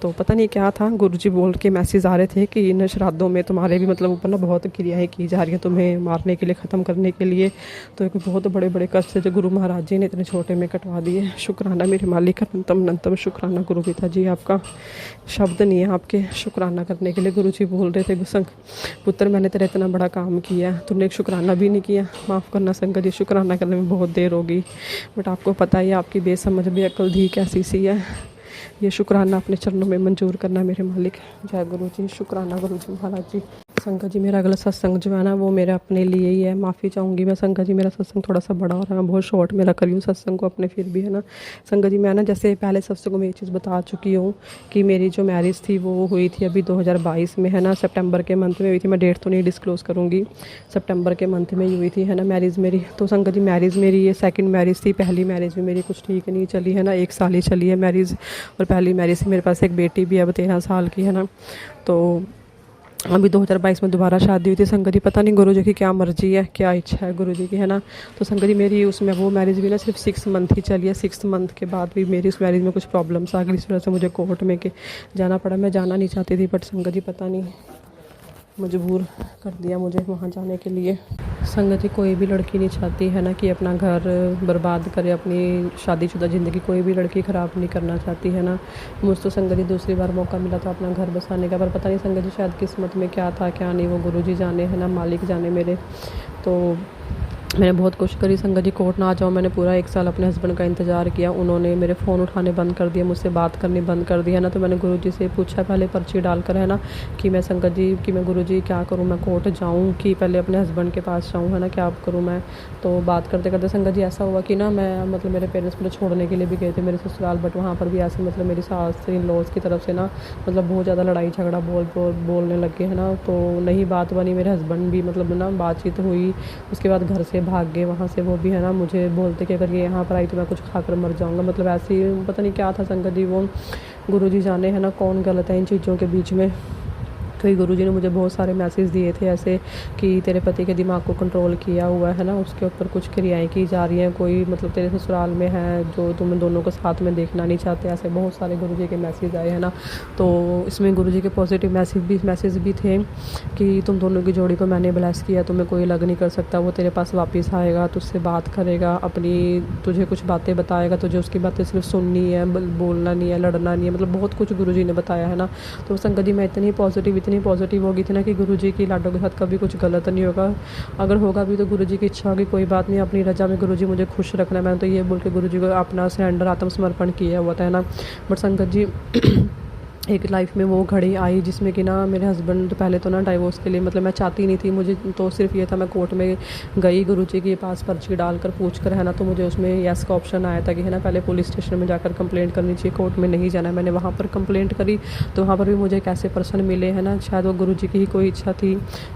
Speaker 1: तो पता नहीं क्या था, गुरुजी बोल के मैसेज आ रहे थे कि इन श्राद्धों में तुम्हारे भी मतलब ऊपर ना बहुत क्रियाएं की जा रही हैं तुम्हें मारने के लिए, ख़त्म करने के लिए। तो एक बहुत बड़े बड़े कष्ट से जो गुरु महाराज जी ने इतने छोटे में कटवा दिए। शुक्राना मेरे मालिक का नंतम नंतम शुक्राना गुरु पिता जी, आपका शब्द नहीं है आपके शुक्राना करने के लिए। गुरु जी बोल रहे थे संग पुत्र मैंने तेरा इतना बड़ा काम किया, तूने एक शुक्राना भी नहीं किया, माफ़ करना संगत जी, शुक्राना करने में बहुत देर होगी, बट आपको पता ही आपकी बेसमझ भी अकल धी कैसी सी है। ये शुक्राना अपने चरणों में मंजूर करना मेरे मालिक। जय गुरु जी, शुक्राना गुरु जी महाराज जी। संगत जी मेरा अगला सत्संग जो है ना वो मेरे अपने लिए ही है, माफ़ी चाहूँगी मैं संगत जी, मेरा सत्संग थोड़ा सा बड़ा हो रहा है, मैं बहुत शॉर्ट में रख रही हूँ सत्संग को अपने, फिर भी है ना संगत जी। मैं ना जैसे पहले सत्संग में एक चीज़ बता चुकी हूँ कि मेरी जो मैरिज थी वो हुई थी अभी 2022 में है ना, सितंबर के मंथ में हुई थी। मैं डेट तो नहीं डिस्क्लोज़ करूँगी, सितंबर के मंथ में ही हुई थी है ना मैरिज मेरी। तो संगत जी मैरिज मेरी ये सेकंड मैरिज थी, पहली मैरिज भी मेरी कुछ ठीक नहीं चली है ना, 1 साल ही चली है मैरिज, और पहली मैरिज से मेरे पास एक बेटी भी है, अब 13 साल की है ना। तो अभी 2022 में दोबारा शादी हुई थी संगत जी, पता नहीं गुरु जी की क्या मर्जी है, क्या इच्छा है गुरु जी की है ना। तो संगत जी मेरी उसमें वो मैरिज भी ना सिर्फ 6 मंथ ही चली है, 6 मंथ के बाद भी मेरी उस मैरिज में कुछ प्रॉब्लम्स आ गई, इस वजह से मुझे कोर्ट में के जाना पड़ा। मैं जाना नहीं चाहती थी, बट संगत जी पता नहीं मजबूर कर दिया मुझे वहाँ जाने के लिए। संगत जी कोई भी लड़की नहीं चाहती है ना कि अपना घर बर्बाद करे, अपनी शादीशुदा ज़िंदगी कोई भी लड़की ख़राब नहीं करना चाहती है ना। मुझे तो संगत जी दूसरी बार मौका मिला था अपना घर बसाने का, पर पता नहीं संगत जी शायद किस्मत में क्या था क्या नहीं, वो गुरुजी जाने है ना, मालिक जाने मेरे। तो मैंने बहुत कोशिश करी संगत जी कोर्ट ना आ जाऊँ, मैंने पूरा 1 साल अपने हस्बैंड का इंतज़ार किया, उन्होंने मेरे फ़ोन उठाने बंद कर दिया, मुझसे बात करनी बंद कर दिया ना। तो मैंने गुरुजी से पूछा पहले पर्ची डालकर है ना कि मैं संगत जी कि मैं गुरुजी क्या करूँ, मैं कोर्ट जाऊँ कि पहले अपने हस्बैंड के पास जाऊँ है ना, क्या करूँ मैं। तो बात करते करते संगत जी ऐसा हुआ कि ना मैं मतलब मेरे पेरेंट्स मुझे छोड़ने के लिए भी गए थे मेरे ससुराल, बट वहाँ पर भी ऐसे मतलब मेरी सास इन लॉज की तरफ से ना मतलब बहुत ज़्यादा लड़ाई झगड़ा बोलने लग गए है ना। तो नहीं बात बनी, मेरे हस्बैंड भी मतलब ना बातचीत हुई, उसके बाद घर से भाग गए वहाँ से वो भी है ना, मुझे बोलते कि अगर ये यहाँ पर आई तो मैं कुछ खाकर मर जाऊँगा, मतलब ऐसे ही पता नहीं क्या था संगत जी, वो गुरुजी जाने है ना कौन गलत है इन चीज़ों के बीच में। तो ये गुरुजी ने मुझे बहुत सारे मैसेज दिए थे ऐसे कि तेरे पति के दिमाग को कंट्रोल किया हुआ है ना, उसके ऊपर कुछ क्रियाएं की जा रही हैं, कोई मतलब तेरे ससुराल में है जो तुम दोनों को साथ में देखना नहीं चाहते, ऐसे बहुत सारे गुरुजी के मैसेज आए हैं ना। तो इसमें गुरुजी के पॉजिटिव मैसेज भी थे कि तुम दोनों की जोड़ी को मैंने ब्लेस किया, तुम्हें कोई अलग नहीं कर सकता, वो तेरे पास वापस आएगा, तुझसे बात करेगा, अपनी तुझे कुछ बातें बताएगा, तुझे उसकी बातें सिर्फ सुननी है, बोलना नहीं है, लड़ना नहीं है, मतलब बहुत कुछ गुरुजी ने बताया है ना। तो संगत जी मैं इतनी पॉजिटिव हो गई थी ना कि गुरुजी की लाडों के साथ कभी कुछ गलत नहीं होगा, अगर होगा भी तो गुरुजी की इच्छा होगी, कोई बात नहीं, अपनी रजा में गुरुजी मुझे खुश रखना है। मैंने तो ये बोल के गुरुजी को अपना सरेंडर आत्मसमर्पण किया हुआ था है ना। बट संगत जी एक लाइफ में वो घड़ी आई जिसमें कि ना मेरे हस्बैंड तो पहले तो ना डाइवोर्स के लिए मतलब मैं चाहती नहीं थी, मुझे तो सिर्फ ये था मैं कोर्ट में गई गुरुजी के पास पर्ची डालकर पूछ कर है ना, तो मुझे उसमें यस का ऑप्शन आया था कि है ना पहले पुलिस स्टेशन में जाकर कंप्लेंट करनी चाहिए, कोर्ट में नहीं जाना है। मैंने वहाँ पर कंप्लेंट करी, तो वहाँ पर भी मुझे कैसे पर्सन मिले है ना, शायद वो गुरुजी की ही कोई इच्छा थी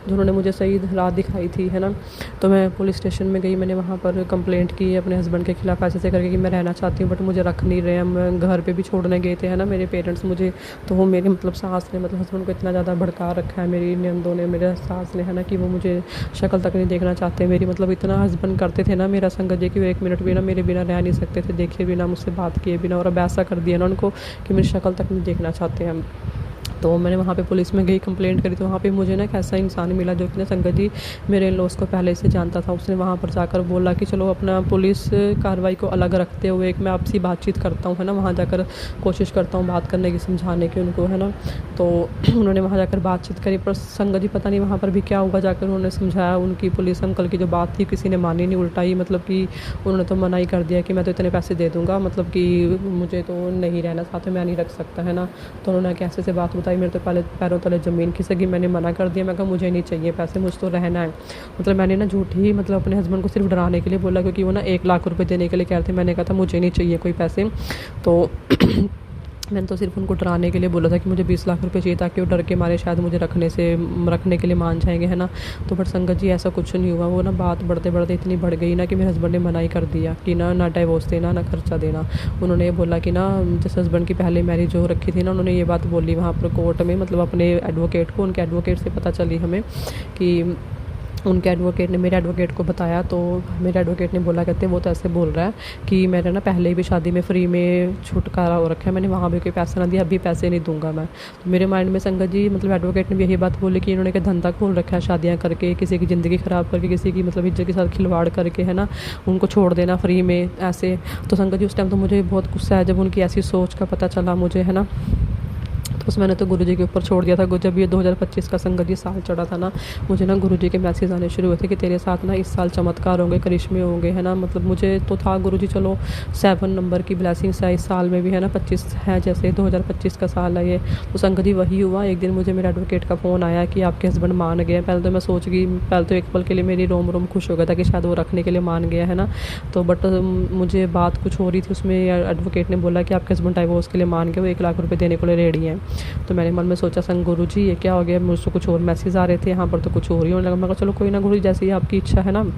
Speaker 1: जिन्होंने मुझे सही राह दिखाई थी है ना। तो मैं पुलिस स्टेशन में गई, मैंने वहाँ पर कंप्लेंट की अपने हस्बैंड के खिलाफ ऐसे से करके कि मैं रहना चाहती हूँ बट मुझे रख नहीं रहे हैं, मैं घर पर भी छोड़ने गए थे है ना मेरे पेरेंट्स मुझे। तो वो मेरे मतलब सास ने मतलब हस्बैंड को इतना ज़्यादा भड़का रखा है, मेरी नंदों ने मेरे सास ने है ना कि वो मुझे शक्ल तक नहीं देखना चाहते मेरी, मतलब इतना हस्बैंड करते थे ना मेरा संगत जी कि वो 1 मिनट भी ना मेरे बिना रह नहीं सकते थे, देखे बिना, मुझसे बात किए बिना, और अब ऐसा कर दिया ना उनको कि मेरी शक्ल तक नहीं देखना चाहते हैं। तो मैंने वहाँ पे पुलिस में गई, कंप्लेंट करी। तो वहाँ पे मुझे ना एक ऐसा इंसान मिला जो कि ना संगत जी मेरे इन-लॉज़ को पहले से जानता था। उसने वहाँ पर जाकर बोला कि चलो अपना पुलिस कार्रवाई को अलग रखते हुए एक मैं आपसी बातचीत करता हूँ, है ना। वहाँ जाकर कोशिश करता हूँ बात करने की, समझाने की उनको, है ना। तो उन्होंने वहाँ जाकर बातचीत करी, पर संगत जी पता नहीं वहाँ पर भी क्या हुआ। जाकर उन्होंने समझाया, उनकी पुलिस अंकल की जो बात थी किसी ने मानी नहीं, उल्टा ही मतलब कि उन्होंने तो मना ही कर दिया कि मैं तो इतने पैसे दे दूँगा, मतलब कि मुझे तो नहीं रहना साथ में, मैं नहीं रख सकता, है ना। तो उन्होंने कैसे से बात बताई, मेरे तो पहले पैरों तले ज़मीन खिसक गई। मैंने मना कर दिया, मैं कहा मुझे नहीं चाहिए पैसे, मुझे तो रहना है। मतलब मैंने ना झूठ ही मतलब अपने हस्बैंड को सिर्फ डराने के लिए बोला, क्योंकि वो ना 1 लाख रुपए देने के लिए कह रहे थे। मैंने कहा था मुझे नहीं चाहिए कोई पैसे। तो मैंने तो सिर्फ उनको डराने के लिए बोला था कि मुझे 20 लाख रुपए चाहिए, ताकि वो डर के मारे शायद मुझे रखने के लिए मान जाएंगे, है ना। तो बट संगत जी ऐसा कुछ नहीं हुआ। वो ना बात बढ़ते बढ़ते इतनी बढ़ गई ना कि मेरे हस्बैंड ने मना ही कर दिया कि ना डिवोर्स देना, ना खर्चा देना। उन्होंने ये बोला कि ना जिस हस्बैंड की पहले मैरिज हो रखी थी ना, उन्होंने ये बात बोली वहाँ पर कोर्ट में, मतलब अपने एडवोकेट को। उनके एडवोकेट से पता चली हमें कि उनके एडवोकेट ने मेरे एडवोकेट को बताया। तो मेरे एडवोकेट ने बोला, कहते वो तो ऐसे बोल रहा है कि मैंने ना पहले भी शादी में फ्री में छुटकारा हो रखा है, मैंने वहाँ भी कोई पैसा ना दिया, अभी पैसे नहीं दूंगा मैं। तो मेरे माइंड में संगत जी मतलब एडवोकेट ने भी यही बात बोली कि इन्होंने क्या धंधा खोल रखा है, शादियाँ करके किसी की ज़िंदगी ख़राब करके, किसी की मतलब इज्जत के साथ खिलवाड़ करके, है ना, उनको छोड़ देना फ्री में ऐसे। तो संगत जी उस टाइम तो मुझे बहुत गुस्सा है जब उनकी ऐसी सोच का पता चला मुझे, है ना। बस मैंने तो गुरुजी के ऊपर छोड़ दिया था। जब ये 2025 का संगत जी साल चढ़ा था ना, मुझे ना गुरुजी के मैसेज आने शुरू हुए थे कि तेरे साथ ना इस साल चमत्कार होंगे, करिश्मे होंगे, है ना। मतलब मुझे तो था गुरुजी चलो 7 नंबर की ब्लेसिंग्स है इस साल में भी, है ना। 25 है, जैसे 2025 का साल है ये। तो संगत जी वही हुआ। एक दिन मुझे मेरे एडवोकेट का फ़ोन आया कि आपके हस्बैंड मान गए। पहले तो मैं सोच गई, पहले तो एक पल के लिए मेरी रोम रोम खुश हो गया था कि शायद वो रखने के लिए मान गया, है ना। तो बट मुझे बात कुछ हो रही थी उसमें। एडवोकेट ने बोला कि आपके हस्बैंड डाइवोर्स के लिए मान गए, वो 1 लाख रुपये देने के लिए रेडी हैं। तो मैंने मन में सोचा संग गुरु जी ये क्या हो गया, मुझसे कुछ और मैसेज आ रहे थे, यहाँ पर तो कुछ और ही होने लगा। मैं कहा चलो कोई ना गुरु जी, जैसे ही आपकी इच्छा है ना।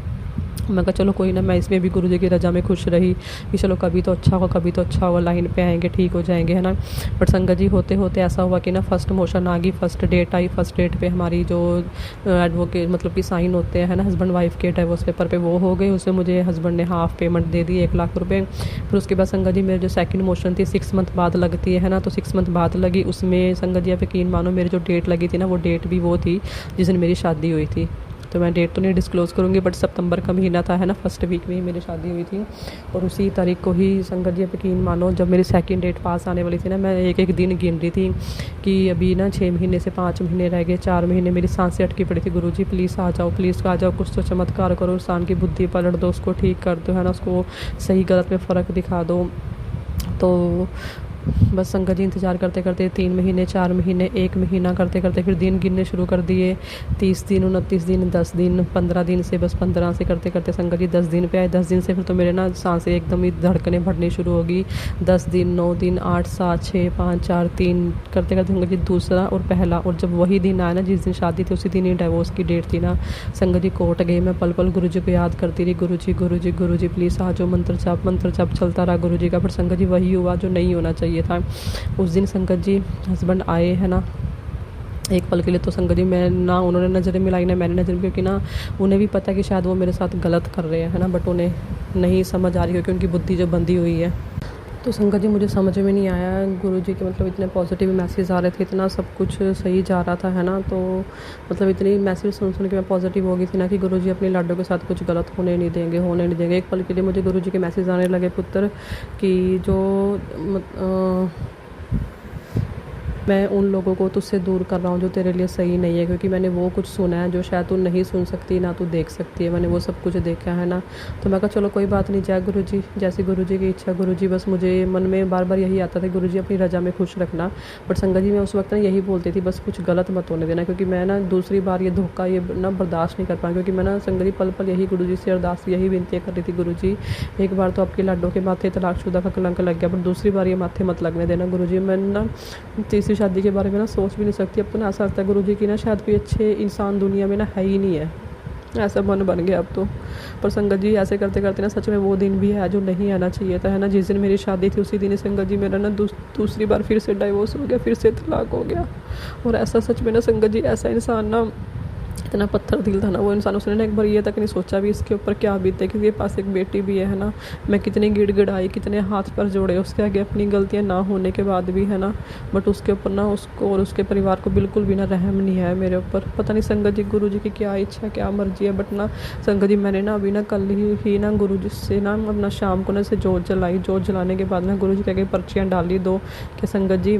Speaker 1: मैं कहा चलो कोई ना, मैं इसमें भी गुरुजी की रजा में खुश रही कि चलो कभी तो अच्छा होगा, कभी तो अच्छा होगा, लाइन पे आएंगे, ठीक हो जाएंगे, है ना। बट संगत जी होते होते ऐसा हुआ कि ना फर्स्ट मोशन आ गई, फर्स्ट डेट आई। फर्स्ट डेट पे हमारी जो एडवोकेट मतलब कि साइन होते हैं ना हस्बैंड वाइफ के डाइवोर्स पेपर पे, वो हो गए। उसमें मुझे हस्बैंड ने हाफ पेमेंट दे दी, 1 लाख रुपये। फिर उसके बाद संगत जी मेरी जो सेकंड मोशन थी 6 मंथ बाद लगती है ना, तो 6 मंथ बाद लगी। उसमें संगत जी आप यकीन मानो मेरी जो डेट लगी थी ना, वो डेट भी वो थी जिस दिन मेरी शादी हुई थी। तो मैं डेट तो नहीं डिस्क्लोज़ करूँगी, बट सितंबर का महीना था, है ना, फर्स्ट वीक में ही मेरी शादी हुई थी। और उसी तारीख को ही संगत जी यकीन मानो जब मेरी सेकंड डेट पास आने वाली थी ना, मैं एक एक दिन गिन रही थी कि अभी ना 6 महीने से 5 महीने रह गए, 4 महीने। मेरी सांसें अटकी पड़ी थी, गुरुजी प्लीज़ आ जाओ, प्लीज़ आ जाओ, कुछ तो चमत्कार करो, इंसान की बुद्धि पलट दो, उसको ठीक कर दो, है ना, उसको सही गलत में फ़र्क दिखा दो। तो बस संगत जी इंतज़ार करते करते 3 महीने, 4 महीने, 1 महीना करते करते फिर दिन गिनने शुरू कर दिए। 30 दिन, 29 दिन, 10 दिन, 15 दिन से, बस 15 से करते करते संगत जी 10 दिन पे आए। 10 दिन से फिर तो मेरे ना सांसें एकदम ही धड़कने बढ़नी शुरू होगी। 10 दिन, 9 दिन, 8, 7, 6, 5, 4, 3 करते करते संगत जी दूसरा और पहला। और जब वही दिन आया ना जिस दिन शादी थी, उसी दिन ही डिवोर्स की डेट थी ना। संगत जी कोर्ट गई, मैं पल पल गुरुजी को याद करती रही, गुरुजी गुरुजी गुरुजी प्लीज़ आ जाओ, मंत्र जाप चलता रहा गुरुजी का। पर संगत जी वही हुआ जो नहीं होना चाहिए था। उस दिन संगत जी हस्बैंड आए, है ना, एक पल के लिए तो संगत जी मैं ना उन्होंने नज़रें मिलाई ना मैंने नज़र, क्योंकि ना उन्हें भी पता है कि शायद वो मेरे साथ गलत कर रहे हैं, है ना, बट उन्हें नहीं समझ आ रही, क्योंकि उनकी बुद्धि जो बंधी हुई है। तो संगत जी मुझे समझ में नहीं आया, गुरुजी के मतलब इतने पॉजिटिव मैसेज आ रहे थे, इतना सब कुछ सही जा रहा था, है ना। तो मतलब इतनी मैसेज सुन के मैं पॉजिटिव हो गई थी ना कि गुरुजी अपने लाडो के साथ कुछ गलत होने नहीं देंगे। एक पल के लिए मुझे गुरुजी के मैसेज आने लगे पुत्र कि जो मैं उन लोगों को तुझसे दूर कर रहा हूँ जो तेरे लिए सही नहीं है, क्योंकि मैंने वो कुछ सुना है जो शायद तू नहीं सुन सकती ना तू देख सकती है, मैंने वो सब कुछ देखा है ना। तो मैं कहा चलो कोई बात नहीं, जय गुरुजी, जैसी गुरुजी की इच्छा। गुरुजी बस मुझे मन में बार बार यही आता था, गुरुजी अपनी रजा में खुश रखना। बट संगत जी मैं उस वक्त ना यही बोलती थी, बस कुछ गलत मत होने देना, क्योंकि मैं ना दूसरी बार ये धोखा ये ना बर्दाश्त नहीं कर पाऊँ। क्योंकि मैं ना संगत जी पल पल यही गुरुजी से अरदास, यही विनती कर रही थी, गुरुजी एक बार तो आपके लाडो के माथे तलाकशुदा का कलंक लग गया, बट दूसरी बार ये माथे मत लगने देना गुरुजी। मैं ना तीसरी शादी के बारे में ना सोच भी नहीं सकती। अब तो ना ऐसा लगता है गुरुजी की ना शायद कोई अच्छे इंसान दुनिया में ना है ही नहीं है, ऐसा मन बन गया अब तो। पर संगत जी ऐसे करते करते ना सच में वो दिन भी है जो नहीं आना चाहिए था, है ना। जिस दिन मेरी शादी थी उसी दिन ही संगत जी मेरा ना दूसरी बार फिर से डाइवोर्स हो गया, फिर से तलाक हो गया। और ऐसा सच में ना संगत जी ऐसा इंसान ना इतना पत्थर दिल था ना वो इंसान, उसने ना एक बार ये तक नहीं सोचा भी इसके ऊपर क्या बीते, क्योंकि ये पास एक बेटी भी है ना। मैं कितनी गिड़गिड़ाई, कितने हाथ पर जोड़े उसके आगे अपनी गलतियाँ ना होने के बाद भी, है ना। बट उसके ऊपर ना उसको और उसके परिवार को बिल्कुल भी ना रहम नहीं है मेरे ऊपर। पता नहीं संगत जी गुरु जी की क्या इच्छा क्या मर्जी है। बट ना संगत जी मैंने ना अभी ना कल ही ना गुरु जी से ना अपना शाम को ना से जोत जलाई। जोत जलाने के बाद ना गुरु जी के आगे पर्चियाँ डाली दो कि संगत जी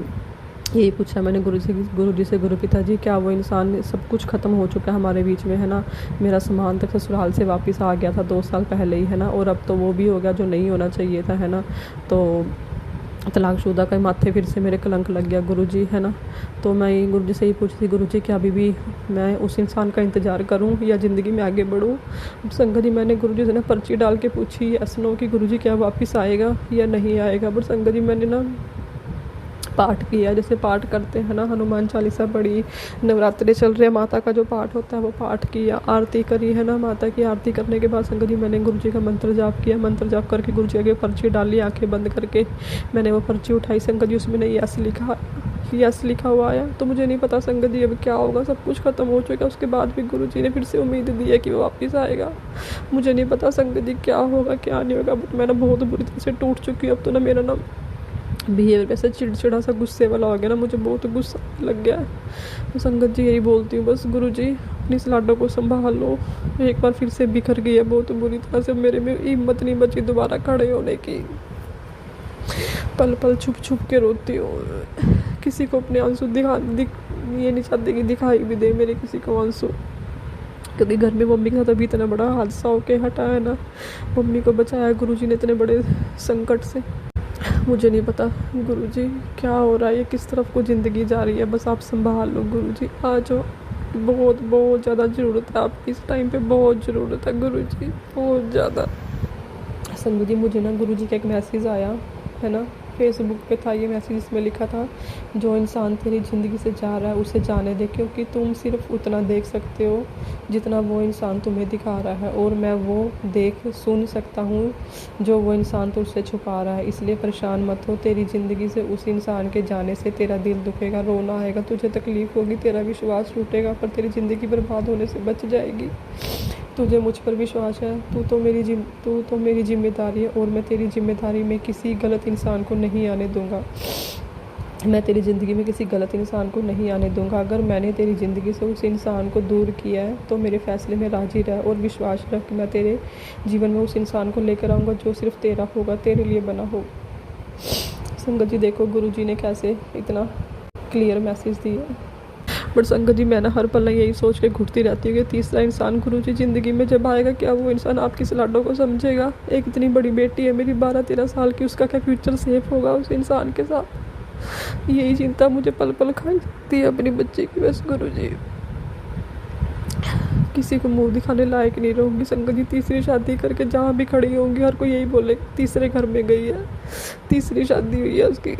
Speaker 1: यही पूछा मैंने गुरु जी से, गुरु पिताजी क्या वो इंसान, सब कुछ ख़त्म हो चुका है हमारे बीच में, है ना। मेरा सामान तक ससुराल से वापस आ गया था 2 साल पहले ही, है ना। और अब तो वो भी हो गया जो नहीं होना चाहिए था, है ना। तो तलाकशुदा का माथे फिर से मेरे कलंक लग गया गुरु जी, है ना। तो मैं गुरु जी से ही पूछती गुरु जी क्या अभी भी मैं उस इंसान का इंतज़ार करूं या ज़िंदगी में आगे बढ़ूं। अब संगत जी मैंने गुरु जी से ना पर्ची डाल के पूछी यस नो कि गुरु जी क्या वापस आएगा या नहीं आएगा। बट संगत जी मैंने ना पाठ किया, जैसे पाठ करते हैं ना, हनुमान चालीसा पढ़ी, नवरात्रे चल रहे हैं, माता का जो पाठ होता है वो पाठ किया, आरती करी, है ना। माता की आरती करने के बाद संगत जी मैंने गुरु जी का मंत्र जाप किया। मंत्र जाप करके गुरु जी आगे पर्ची डाली, आंखें बंद करके मैंने वो पर्ची उठाई। संगत जी उसमें नहीं यस लिखा हुआ आया। तो मुझे नहीं पता संगत जी अब क्या होगा, सब कुछ ख़त्म हो चुका। उसके बाद भी गुरु जी ने फिर से उम्मीद दी है कि वो वापस आएगा। मुझे नहीं पता संगत जी क्या होगा क्या नहीं होगा। बट मैं ना बहुत बुरी तरह से टूट चुकी हूँ। अब तो ना मेरा ना बिहेवियर वैसे चिड़चिड़ा सा गुस्से वाला हो गया ना, मुझे बहुत गुस्सा लग गया है। तो संगत जी यही बोलती हूँ बस गुरु जी अपनी इस लाडो को संभाल लो। एक बार फिर से बिखर गई है बहुत बुरी तरह से, मेरे में हिम्मत नहीं बची दोबारा खड़े होने की। पल पल छुप छुप के रोती हूँ, किसी को अपने आंसू ये नहीं चाहती कि दिखाई भी दे मेरे किसी को आंसू, क्योंकि घर में मम्मी के साथ अभी इतना बड़ा हादसा होके हटा है ना। मम्मी को बचाया गुरुजी ने इतने बड़े संकट से। मुझे नहीं पता गुरुजी क्या हो रहा है, ये किस तरफ को ज़िंदगी जा रही है। बस आप संभाल लो गुरुजी, आ जाओ। बहुत बहुत ज़्यादा ज़रूरत है आपकी इस टाइम पे, बहुत ज़रूरत है गुरुजी, बहुत ज़्यादा। संगत जी मुझे ना गुरुजी का एक मैसेज आया, है ना। फेसबुक पे था ये मैसेज, इसमें लिखा था जो इंसान तेरी ज़िंदगी से जा रहा है उसे जाने दे, क्योंकि तुम सिर्फ उतना देख सकते हो जितना वो इंसान तुम्हें दिखा रहा है, और मैं वो देख सुन सकता हूँ जो वो इंसान तुझसे छुपा रहा है। इसलिए परेशान मत हो, तेरी ज़िंदगी से उस इंसान के जाने से तेरा दिल दुखेगा, रोना आएगा, तुझे तकलीफ़ होगी, तेरा विश्वास टूटेगा, पर तेरी ज़िंदगी बर्बाद होने से बच जाएगी। तुझे मुझ पर विश्वास है, तू तो मेरी जिम्मेदारी है, और मैं तेरी जिम्मेदारी में किसी गलत इंसान को नहीं आने दूंगा। मैं तेरी ज़िंदगी में किसी गलत इंसान को नहीं आने दूंगा। अगर मैंने तेरी ज़िंदगी से उस इंसान को दूर किया है तो मेरे फ़ैसले में राज़ी रह और विश्वास रख कि मैं तेरे जीवन में उस इंसान को लेकर आऊँगा जो सिर्फ तेरा होगा, तेरे लिए बना हो। संगत जी देखो गुरु जी ने कैसे इतना क्लियर मैसेज दिया। बट संगत जी मैं ना हर पल यही सोच के घुटती रहती हूँ कि तीसरा इंसान गुरु जी ज़िंदगी में जब आएगा, क्या वो इंसान आपकी इस लाडो को समझेगा। एक इतनी बड़ी बेटी है मेरी 12-13 साल की, उसका क्या फ्यूचर सेफ होगा उस इंसान के साथ। यही चिंता मुझे पल पल खाई जाती है अपनी बच्ची की। बस गुरु जी किसी को मुंह दिखाने लायक नहीं रहूँगी संगत जी। तीसरी शादी करके जहाँ भी खड़ी होंगी हर कोई यही बोले तीसरे घर में गई है, तीसरी शादी हुई है उसकी।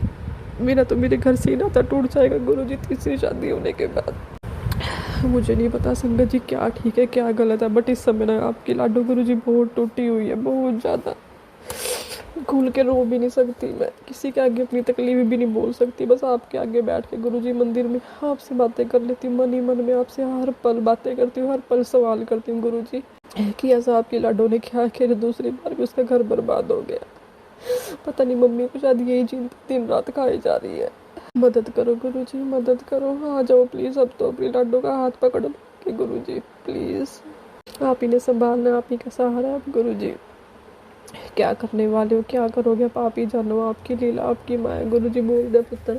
Speaker 1: मेरा तो मेरे घर से ही नाता टूट जाएगा गुरु जी तीसरी शादी होने के बाद। मुझे नहीं पता संगत जी क्या ठीक है क्या गलत है, बट इस समय ना आपकी लाडो गुरु जी बहुत टूटी हुई है, बहुत ज़्यादा। खुल के रो भी नहीं सकती मैं, किसी के आगे अपनी तकलीफ भी नहीं बोल सकती। बस आपके आगे बैठ के गुरु जी मंदिर में आपसे बातें कर लेती हूँ, मन ही मन में आपसे हर पल बातें करती हूँ, हर पल सवाल करती हूँ गुरु जी कि ऐसा आपकी लाडो ने क्या कि दूसरी बार भी उसका घर बर्बाद हो गया। पता नहीं मम्मी को शायद यही चिंता दिन रात खाई जा रही है। मदद करो गुरु जी, मदद करो, आ जाओ प्लीज़। अब तो अपनी लाडो का हाथ पकड़ लो कि गुरु जी प्लीज़, आप ही ने संभालना, आप ही का सहारा है गुरु जी। क्या करने वाले हो, क्या करोगे, आप ही जानो, आपकी लीला, आपकी माया। गुरु जी बोल दे पुत्र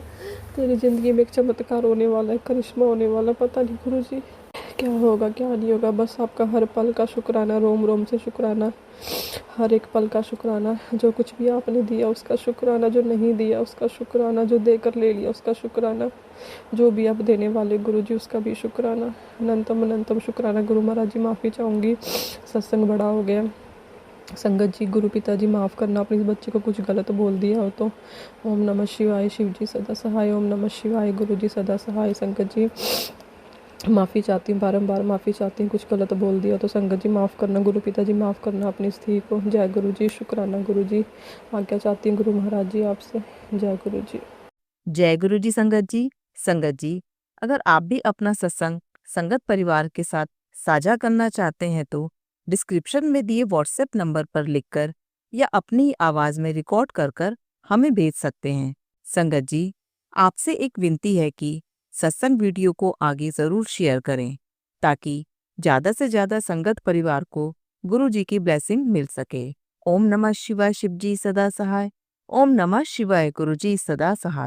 Speaker 1: तेरी ज़िंदगी में एक चमत्कार होने वाला है, करिश्मा होने वाला। पता नहीं गुरु जी क्या होगा क्या नहीं होगा। बस आपका हर पल का शुक्राना, रोम रोम से शुक्राना, हर एक पल का शुक्राना। जो कुछ भी आपने दिया उसका शुक्राना, जो नहीं दिया उसका शुक्राना, जो देकर ले लिया उसका शुक्राना, जो भी आप देने वाले गुरु जी उसका भी शुक्राना। अनंतम अनंतम शुक्राना गुरु महाराज जी। माफ़ी चाहूँगी सत्संग बड़ा हो गया। संगत जी गुरु पिताजी माफ़ करना, अपने इस बच्चे को कुछ गलत बोल दिया हो तो। ओम नमः शिवाय, शिव जी सदा सहाय। ओम नमः शिवाय, गुरु जी सदा सहाय। संगत जी माफ़ी चाहती हूँ, बारंबार माफ़ी चाहती हूँ, कुछ गलत बोल दिया तो संगत जी माफ़ करना, गुरु पिताजी माफ़ करना अपनी स्त्री को। जय गुरु जी, शुक्राना गुरु जी। आज्ञा चाहती हूँ गुरु महाराज जी आपसे। जय गुरु जी।
Speaker 2: जय गुरु जी। संगत जी, अगर आप भी अपना सत्संग संगत परिवार के साथ साझा करना चाहते हैं तो डिस्क्रिप्शन में दिए व्हाट्सएप नंबर पर लिखकर या अपनी आवाज़ में रिकॉर्ड कर कर हमें भेज सकते हैं। संगत जी, आपसे एक विनती है कि सत्संग वीडियो को आगे ज़रूर शेयर करें ताकि ज़्यादा से ज़्यादा संगत परिवार को गुरु जी की ब्लेसिंग मिल सके। ओम नमः शिवाय, शिव जी सदा सहाय। ओम नमः शिवाय, गुरु जी सदा सहाय।